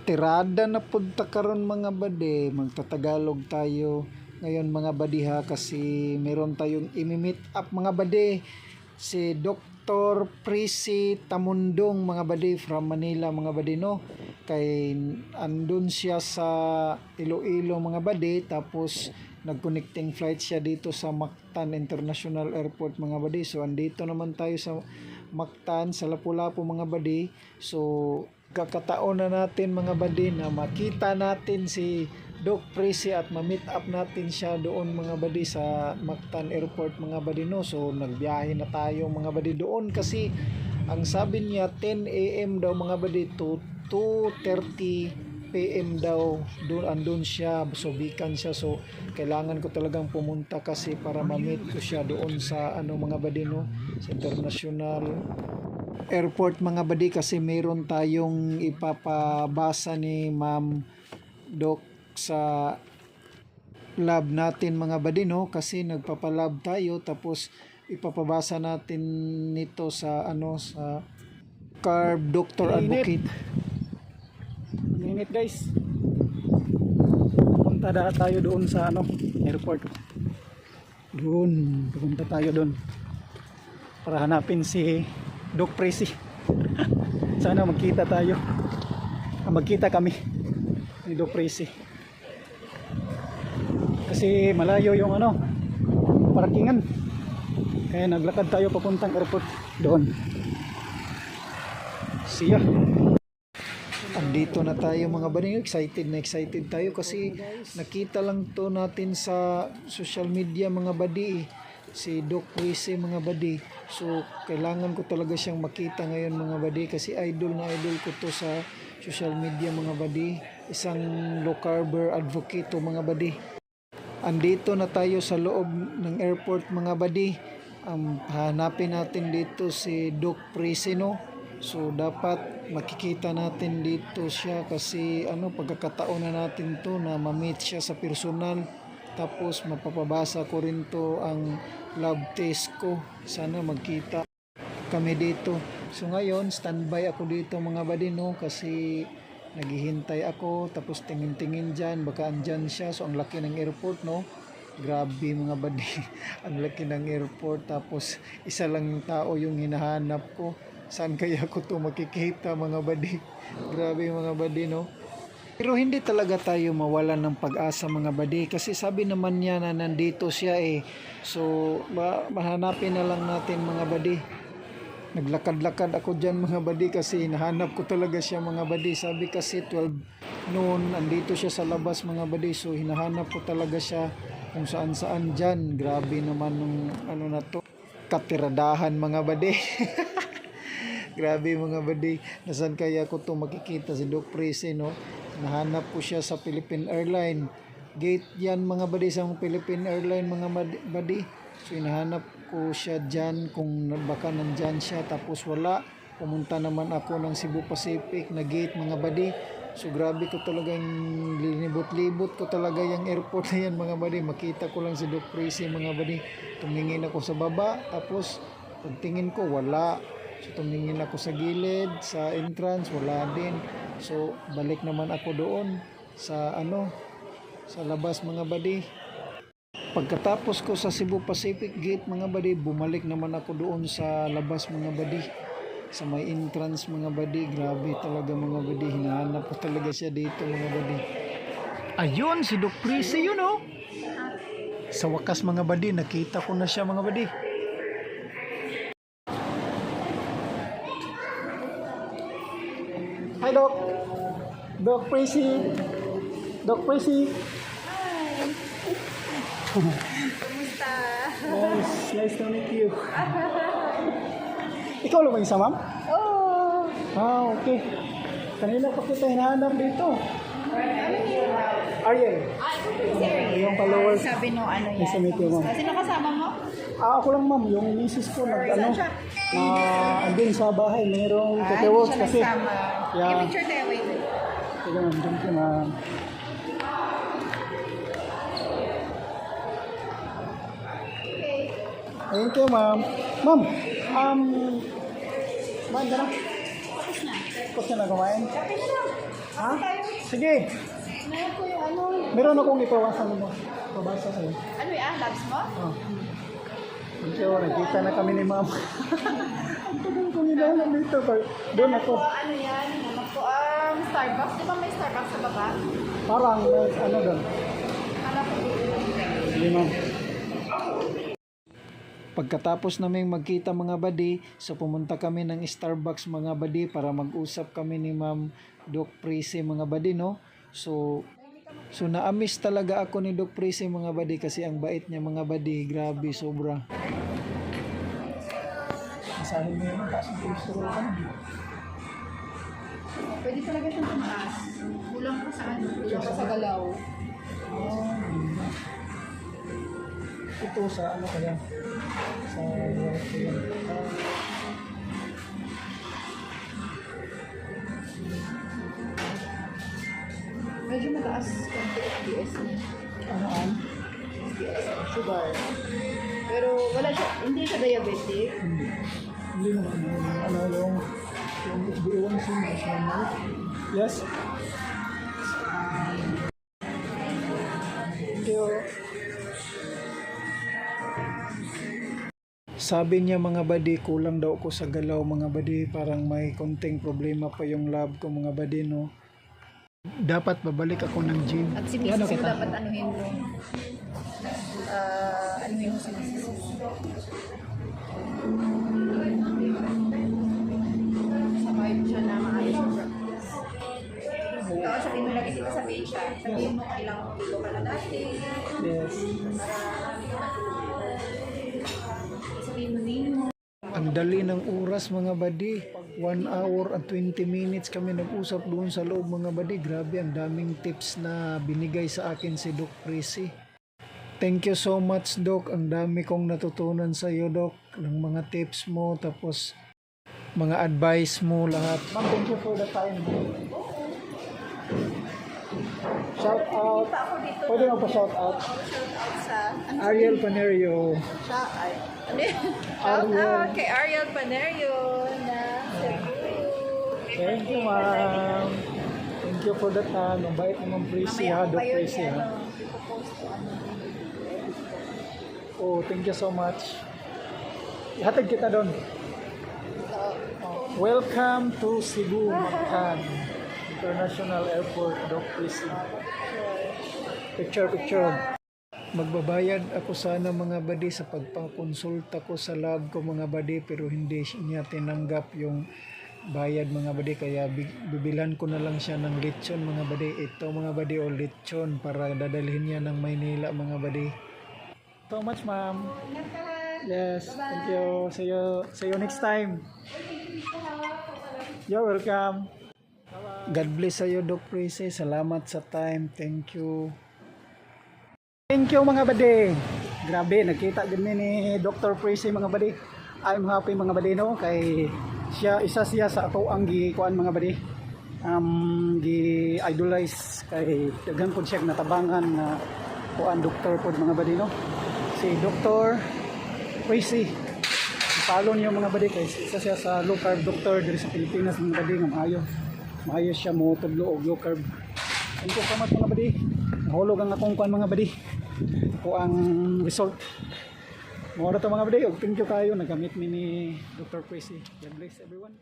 Tirada na punta karon mga bade, magtatagalog tayo ngayon mga badiha kasi meron tayong imi-meet up mga bade, si Dr. Prissy Tamundong mga bade from Manila mga bade no. Kay andun siya sa Iloilo mga bade, tapos nag-connecting flight siya dito sa Mactan International Airport mga bade. So andito naman tayo sa Mactan sa Lapu-Lapu mga bade. So kakataon na natin mga bade na makita natin si Doc Prissy at ma-meet up natin siya doon mga bade sa Mactan Airport mga bade no. So nagbiyahe na tayo mga bade doon kasi ang sabi niya 10 AM daw mga bade to 2:30 PM daw doon andun siya, so bikan siya. So kailangan ko talagang pumunta kasi para ma-meet ko siya doon sa ano mga bade no, sa International Airport mga bade, kasi meron tayong ipapabasa ni Ma'am Doc sa lab natin mga bade no, kasi nagpapalab tayo tapos ipapabasa natin nito sa ano sa Carb Doctor Advocate. Init guys, punta na tayo doon sa ano airport. Doon pupunta tayo doon para hanapin si Doc Prissy. Sana magkita tayo, magkita kami ni Doc Prissy kasi malayo yung ano parkingan, kaya naglakad tayo papuntang airport doon. See ya. Andito na tayo mga bade, excited tayo kasi nakita lang to natin sa social media mga bade, si Doc Prissy mga bade. So kailangan ko talaga siyang makita ngayon mga bade kasi idol na idol ko to sa social media mga bade, isang low carber advocate to mga bade. Andito na tayo sa loob ng airport mga bade. Hanapin natin dito si Doc Prissy no. So dapat makikita natin dito siya kasi ano pagkakataon na natin to na ma-meet siya sa personal, tapos mapapabasa ko rin to ang lab test ko. Sana magkita kami dito. So ngayon standby ako dito mga bade no, kasi naghihintay ako, tapos tingin-tingin dyan baka andyan siya. So ang laki ng airport no, grabe mga bade. Ang laki ng airport, tapos isa lang yung tao yung hinahanap ko. Saan kaya ko to makikita mga bade? Grabe mga bade no. Pero hindi talaga tayo mawalan ng pag-asa mga bade, kasi sabi naman niya na nandito siya eh. So mahanapin na lang natin mga bade. Naglakad-lakad ako dyan mga bade kasi hinahanap ko talaga siya mga bade. Sabi kasi 12 noon andito siya sa labas mga bade, so hinahanap ko talaga siya kung saan-saan dyan. Grabe naman nung ano na to, katiradahan mga bade. Grabe mga bade, nasan kaya ko to makikita si Doc Prissy no? Nahanap ko siya sa Philippine Airline. Gate yan mga bade sa Philippine Airline mga bade. So hinahanap ko siya dyan kung baka nandyan siya, tapos wala. Pumunta naman ako ng Cebu Pacific na gate mga bade. So grabe ko talagang linibot-libot ko talaga yung airport na yan mga bade. Makita ko lang si Doc Prissy mga bade. Tumingin ako sa baba, tapos pagtingin ko wala. So tumingin ako sa gilid, sa entrance, wala din. So balik naman ako doon sa ano, sa labas mga bade. Pagkatapos ko sa Cebu Pacific Gate mga bade, bumalik naman ako doon sa labas mga bade, sa may entrance mga bade. Grabe talaga mga bade, hinahanap ko talaga siya dito mga bade. Ayun si Doc Prissy yun oh. Sa wakas mga bade, nakita ko na siya mga bade. Hi Doc! Doc Prissy! Doc Prissy! Hi! Kumusta? Nice to meet you. Ikaw lang ba isa ma'am? Oh! Okay. Kanina pa kita hinahanap dito. Ariel. Ito si Ariel. Yung followers. Sabi no ano yan. Nice to meet you ma'am. Sino kasama mo? Ako lang ma'am, yung misis ko ano, andun sa bahay, mayroong Hindi siya kasi. nagsama. Yeah. I-picture tayo, wait. Sige ma'am, thank you ma'am. Okay. Thank you ma'am. Ma'am, ma'am, gano'n? Tapos na. Tapos ka na kumain? Okay na lang. Ha? Sige. Meron ko yung ano. Meron akong ipawasan mo. Pabasa sa'yo. Ano yan? Labs mo? Oh. Thank you. Nakita na kami ni ma'am. Ang tagal ko nilalang dito. Doon ako. Ano yan? Ano ko ang Starbucks. Di ba may Starbucks sa baba? Parang may ano doon. Ano ko Hindi ma'am. Pagkatapos naming magkita mga badi, so pumunta kami ng Starbucks mga badi para mag-usap kami ni Ma'am Doc Prissy mga badi, no? So na-amiss talaga ako ni Doc Prissy mga badi kasi ang bait niya mga badi, grabe sobra. Masahin mo yun. Taas ng cholesterol ka na. Pwede talaga siyang tumaas. Kulang ko sa ano. Kulang ko sa galaw. Ito sa ano kaya? Sa Medyo mataas konti ang DS niya. ano an? Sugar. Pero wala siya, hindi siya diabetic. Hindi naman. Ano yung HbA1c mas normal. Yes. Thank you. Sabi niya mga badi, kulang daw ko sa galaw mga badi, parang may konting problema pa yung lab ko mga badi, no? Dapat babalik ako ng gym. At si Ano Mrs. mo kita? dapat anuhin mo. Anuhin mo si Mrs. Samahin mo siya na maayos yung practice. Oo, sabihin mo lagi dito sa page siya. Sabihin mo ilang kilo ka na dati. Yes. Sabihin mo din mo. Ang dali ng oras mga badi. 1 hour and 20 minutes kami nag-usap doon sa loob mga badi. Grabe, ang daming tips na binigay sa akin si Doc Prissy. Thank you so much Doc. Ang dami kong natutunan sa iyo Doc. Ng mga tips mo, tapos mga advice mo lahat. Ma'am, thank you for the time. Shout out. Pa ako dito. Pwede mo pa shout out. Shout out sa... Ariel Panerio. Siya ay... Ano yun? Shout Ariel. out kay Ariel Panerio na Cebu. Thank you, ma'am. Thank you for the time. Ang bait naman Prissy, ha? Mamaya ko Doc pa yun Prissy, ha? ipopost ko ano. Oh, thank you so much. Ihatid kita doon. Welcome to Cebu, Mactan International Airport, Doc Prissy. Picture, picture. Magbabayad ako sana mga badi sa pagpakonsulta ko sa lab ko mga badi, pero hindi niya tinanggap yung bayad mga badi, kaya bibilan ko na lang siya ng lechon mga badi. Ito mga badi, o lechon para dadalhin niya ng Maynila mga badi. So much, ma'am. Yes, thank you. See you next time. You're welcome. God bless sa iyo Doc Prissy. Salamat sa time. Thank you. Thank you mga badi. Grabe, nakita din ni Dr. Prissy mga badi. I'm happy mga badi, no, kay isa siya sa ako ang gikuan mga badi. Gi-idolize kay daghan pud siya natabangan na kuan doktor pud mga badi, no. Si Dr. Prissy. Follow niyo mga badi kay isa siya sa low carb doctor diri sa Pilipinas mga badi, nga maayo siya mo tudlo og low carb. Thank you so much mga badi. Nahulog ang akong kuan mga badi. Ako ang result. Mga to mga badi, og thank you kayo nagamit mi ni Dr. Prissy. God bless everyone.